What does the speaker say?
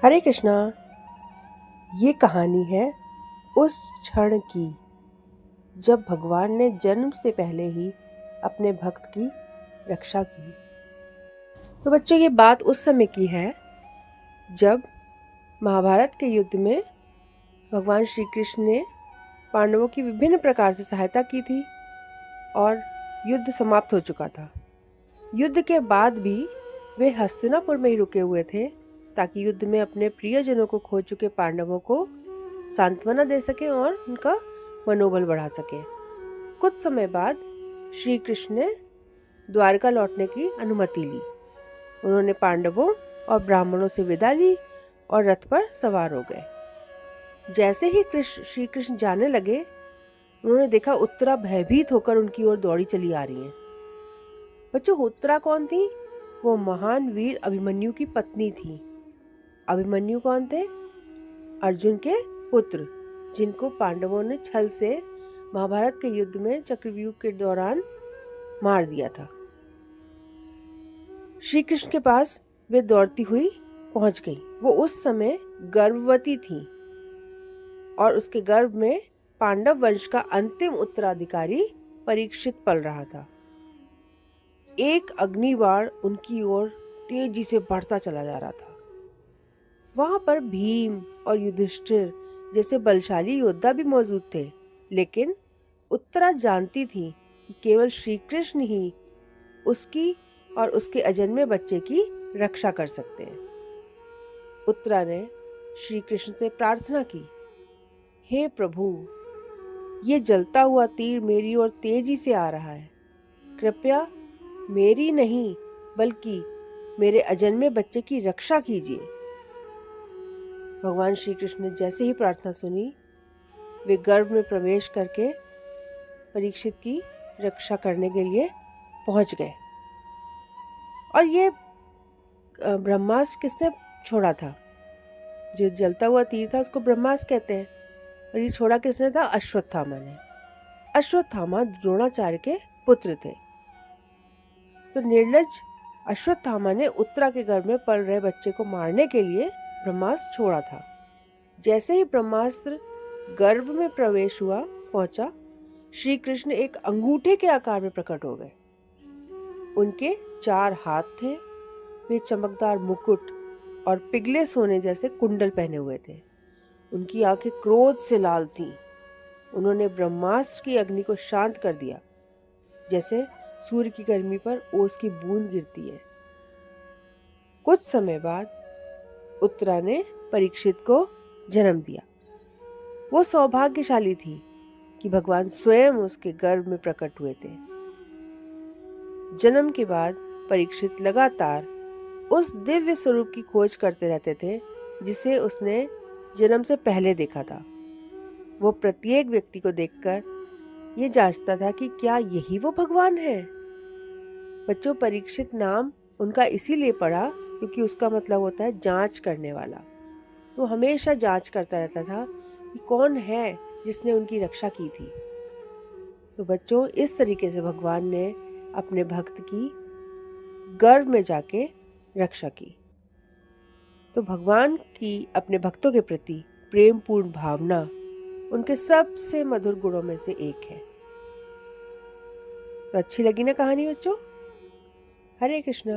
हरे कृष्णा। ये कहानी है उस क्षण की जब भगवान ने जन्म से पहले ही अपने भक्त की रक्षा की। तो बच्चों, ये बात उस समय की है जब महाभारत के युद्ध में भगवान श्री कृष्ण ने पांडवों की विभिन्न प्रकार से सहायता की थी और युद्ध समाप्त हो चुका था। युद्ध के बाद भी वे हस्तिनापुर में ही रुके हुए थे ताकि युद्ध में अपने प्रियजनों को खो चुके पांडवों को सांत्वना दे सके और उनका मनोबल बढ़ा सके। कुछ समय बाद श्री कृष्ण ने द्वारका लौटने की अनुमति ली। उन्होंने पांडवों और ब्राह्मणों से विदा ली और रथ पर सवार हो गए। जैसे ही श्री कृष्ण जाने लगे, उन्होंने देखा उत्तरा भयभीत होकर उनकी ओर दौड़ी चली आ रही है। बच्चों, उत्तरा कौन थी? वो महान वीर अभिमन्यु की पत्नी थी। अभिमन्यु कौन थे? अर्जुन के पुत्र, जिनको पांडवों ने छल से महाभारत के युद्ध में चक्रव्यूह के दौरान मार दिया था। श्री कृष्ण के पास वे दौड़ती हुई पहुंच गई। वो उस समय गर्भवती थी और उसके गर्भ में पांडव वंश का अंतिम उत्तराधिकारी परीक्षित पल रहा था। एक अग्निबाण उनकी ओर तेजी से बढ़ता चला जा रहा था। वहां पर भीम और युधिष्ठिर जैसे बलशाली योद्धा भी मौजूद थे, लेकिन उत्तरा जानती थी कि केवल श्री कृष्ण ही उसकी और उसके अजन्मे बच्चे की रक्षा कर सकते हैं। उत्तरा ने श्री कृष्ण से प्रार्थना की, हे प्रभु, ये जलता हुआ तीर मेरी ओर तेजी से आ रहा है। कृपया मेरी नहीं बल्कि मेरे अजन्मे बच्चे की रक्षा कीजिए। भगवान श्री कृष्ण ने जैसे ही प्रार्थना सुनी, वे गर्भ में प्रवेश करके परीक्षित की रक्षा करने के लिए पहुंच गए। और ये ब्रह्मास्त्र किसने छोड़ा था? जो जलता हुआ तीर था उसको ब्रह्मास्त्र कहते हैं। और ये छोड़ा किसने था? अश्वत्थामा ने। अश्वत्थामा द्रोणाचार्य के पुत्र थे। तो निर्लज अश्वत्थामा ने उत्तरा के गर्भ में पल रहे बच्चे को मारने के लिए ब्रह्मास्त्र छोड़ा था। जैसे ही ब्रह्मास्त्र गर्भ में प्रवेश पहुंचा, श्री कृष्ण एक अंगूठे के आकार में प्रकट हो गए। उनके 4 हाथ थे। वे चमकदार मुकुट और पिघले सोने जैसे कुंडल पहने हुए थे। उनकी आंखें क्रोध से लाल थीं। उन्होंने ब्रह्मास्त्र की अग्नि को शांत कर दिया, जैसे सूर्य की गर्मी पर ओस की बूंद गिरती है। कुछ समय बाद उत्तरा ने परीक्षित को जन्म दिया। वो सौभाग्यशाली थी कि भगवान स्वयं उसके गर्भ में प्रकट हुए थे। जन्म के बाद परीक्षित लगातार उस दिव्य स्वरूप की खोज करते रहते थे जिसे उसने जन्म से पहले देखा था। वो प्रत्येक व्यक्ति को देखकर ये जांचता था कि क्या यही वो भगवान है। बच्चों, परीक्षित नाम उनका इसीलिए पड़ा क्योंकि उसका मतलब होता है जांच करने वाला। वो हमेशा जांच करता रहता था कि कौन है जिसने उनकी रक्षा की थी। तो बच्चों, इस तरीके से भगवान ने अपने भक्त की गर्भ में जाके रक्षा की। तो भगवान की अपने भक्तों के प्रति प्रेमपूर्ण भावना उनके सबसे मधुर गुणों में से एक है। तो अच्छी लगी ना कहानी बच्चों? हरे कृष्णा।